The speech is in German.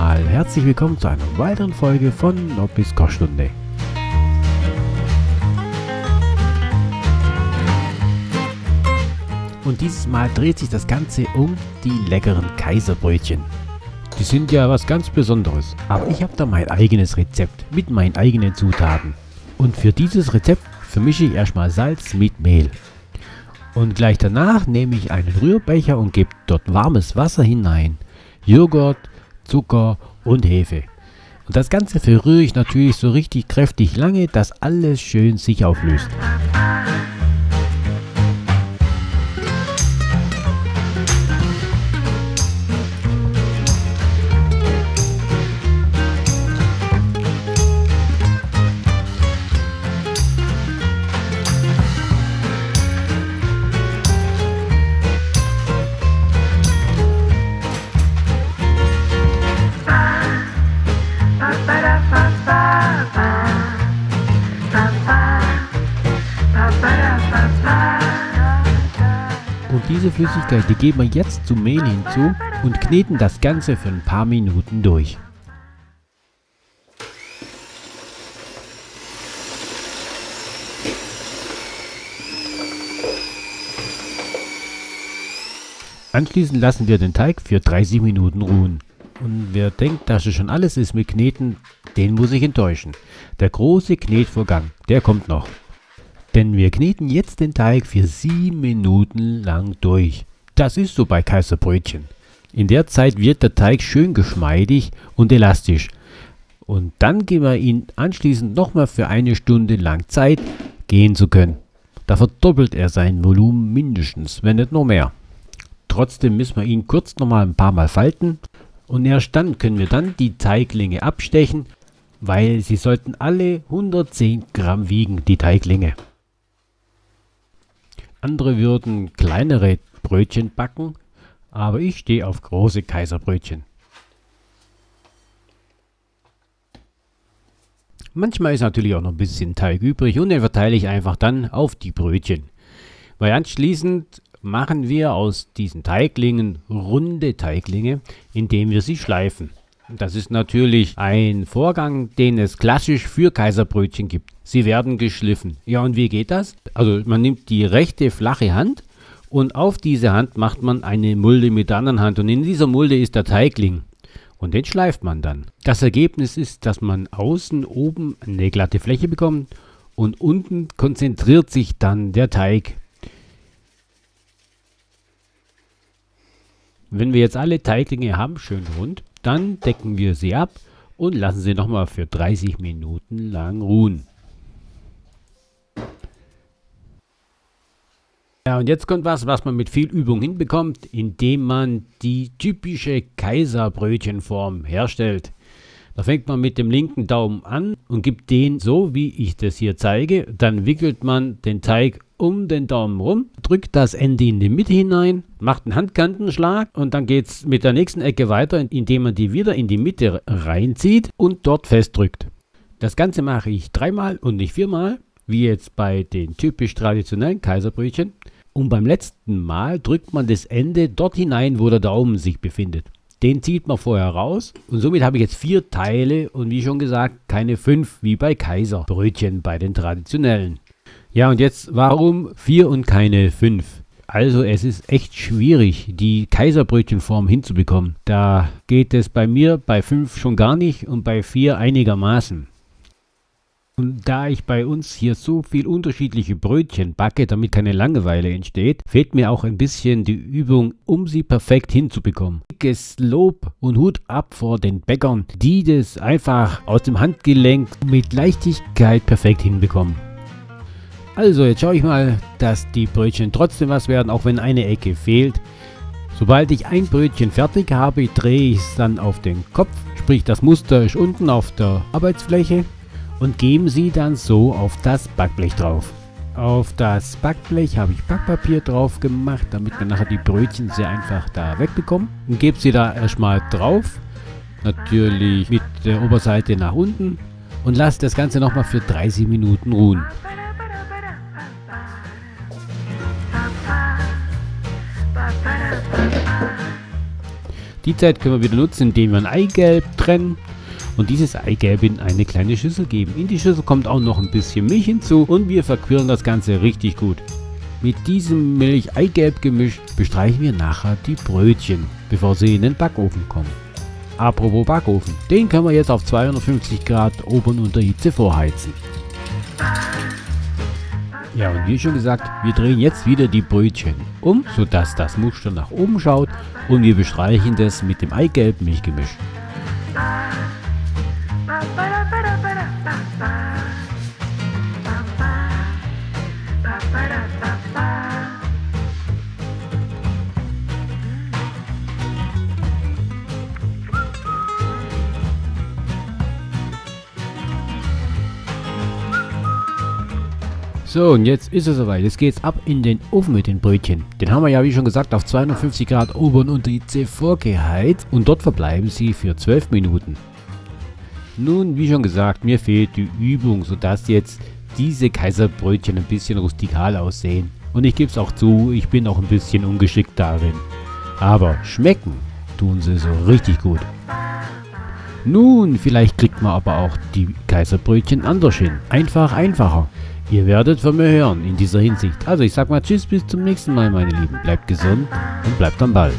mal herzlich willkommen zu einer weiteren Folge von Nobbys Kochstunde. Und dieses Mal dreht sich das Ganze um die leckeren Kaiserbrötchen. Die sind ja was ganz Besonderes, aber ich habe da mein eigenes Rezept mit meinen eigenen Zutaten. Und für dieses Rezept vermische ich erstmal Salz mit Mehl. Und gleich danach nehme ich einen Rührbecher und gebe dort warmes Wasser hinein, Joghurt, Zucker und Hefe. Und das Ganze verrühre ich natürlich so richtig kräftig lange, dass alles schön sich auflöst. Und diese Flüssigkeit, die geben wir jetzt zum Mehl hinzu und kneten das Ganze für ein paar Minuten durch. Anschließend lassen wir den Teig für 30 Minuten ruhen. Und wer denkt, dass es schon alles ist mit Kneten, den muss ich enttäuschen. Der große Knetvorgang, der kommt noch. Denn wir kneten jetzt den Teig für 7 Minuten lang durch. Das ist so bei Kaiserbrötchen. In der Zeit wird der Teig schön geschmeidig und elastisch. Und dann geben wir ihn anschließend nochmal für 1 Stunde lang Zeit, gehen zu können. Da verdoppelt er sein Volumen mindestens, wenn nicht noch mehr. Trotzdem müssen wir ihn kurz nochmal ein paar Mal falten. Und erst dann können wir dann die Teiglinge abstechen, weil sie sollten alle 110 Gramm wiegen, die Teiglinge. Andere würden kleinere Brötchen backen, aber ich stehe auf große Kaiserbrötchen. Manchmal ist natürlich auch noch ein bisschen Teig übrig und den verteile ich einfach dann auf die Brötchen. Weil anschließend machen wir aus diesen Teiglingen runde Teiglinge, indem wir sie schleifen. Das ist natürlich ein Vorgang, den es klassisch für Kaiserbrötchen gibt. Sie werden geschliffen. Ja, und wie geht das? Also man nimmt die rechte flache Hand und auf diese Hand macht man eine Mulde mit der anderen Hand. Und in dieser Mulde ist der Teigling. Und den schleift man dann. Das Ergebnis ist, dass man außen oben eine glatte Fläche bekommt und unten konzentriert sich dann der Teig. Wenn wir jetzt alle Teiglinge haben, schön rund, dann decken wir sie ab und lassen sie nochmal für 30 Minuten lang ruhen. Ja, und jetzt kommt was man mit viel Übung hinbekommt, indem man die typische Kaiserbrötchenform herstellt. Da fängt man mit dem linken Daumen an und gibt den so, wie ich das hier zeige. Dann wickelt man den Teig um den Daumen rum, drückt das Ende in die Mitte hinein, macht einen Handkantenschlag und dann geht es mit der nächsten Ecke weiter, indem man die wieder in die Mitte reinzieht und dort festdrückt. Das Ganze mache ich 3-mal und nicht 4-mal, wie jetzt bei den typisch traditionellen Kaiserbrötchen. Und beim letzten Mal drückt man das Ende dort hinein, wo der Daumen sich befindet. Den zieht man vorher raus und somit habe ich jetzt 4 Teile und wie schon gesagt, keine 5 wie bei Kaiserbrötchen bei den traditionellen. Ja, und jetzt warum 4 und keine 5? Also es ist echt schwierig, die Kaiserbrötchenform hinzubekommen. Da geht es bei mir bei 5 schon gar nicht und bei 4 einigermaßen. Und da ich bei uns hier so viel unterschiedliche Brötchen backe, damit keine Langeweile entsteht, fehlt mir auch ein bisschen die Übung, um sie perfekt hinzubekommen. Dickes Lob und Hut ab vor den Bäckern, die das einfach aus dem Handgelenk mit Leichtigkeit perfekt hinbekommen. Also jetzt schaue ich mal, dass die Brötchen trotzdem was werden, auch wenn eine Ecke fehlt. Sobald ich ein Brötchen fertig habe, drehe ich es dann auf den Kopf, sprich das Muster ist unten auf der Arbeitsfläche. Und geben sie dann so auf das Backblech drauf. Auf das Backblech habe ich Backpapier drauf gemacht, damit wir nachher die Brötchen sehr einfach da wegbekommen. Und gebe sie da erstmal drauf, natürlich mit der Oberseite nach unten und lasse das Ganze nochmal für 30 Minuten ruhen. Die Zeit können wir wieder nutzen, indem wir ein Eigelb trennen und dieses Eigelb in eine kleine Schüssel geben. In die Schüssel kommt auch noch ein bisschen Milch hinzu und wir verquirlen das Ganze richtig gut. Mit diesem Milch-Eigelb-Gemisch bestreichen wir nachher die Brötchen, bevor sie in den Backofen kommen. Apropos Backofen, den können wir jetzt auf 250 Grad Ober- und Unterhitze vorheizen. Ja, und wie schon gesagt, wir drehen jetzt wieder die Brötchen um, sodass das Muster nach oben schaut und wir bestreichen das mit dem Eigelb-Milchgemisch. So, und jetzt ist es soweit. Jetzt geht's ab in den Ofen mit den Brötchen. Den haben wir ja, wie schon gesagt, auf 250 Grad Ober- und Unterhitze vorgeheizt und dort verbleiben sie für 12 Minuten. Nun, wie schon gesagt, mir fehlt die Übung, sodass jetzt diese Kaiserbrötchen ein bisschen rustikal aussehen. Und ich gebe es auch zu, ich bin auch ein bisschen ungeschickt darin. Aber schmecken tun sie so richtig gut. Nun, vielleicht kriegt man aber auch die Kaiserbrötchen anders hin. Einfacher. Ihr werdet von mir hören in dieser Hinsicht. Also ich sag mal tschüss, bis zum nächsten Mal, meine Lieben. Bleibt gesund und bleibt am Ball.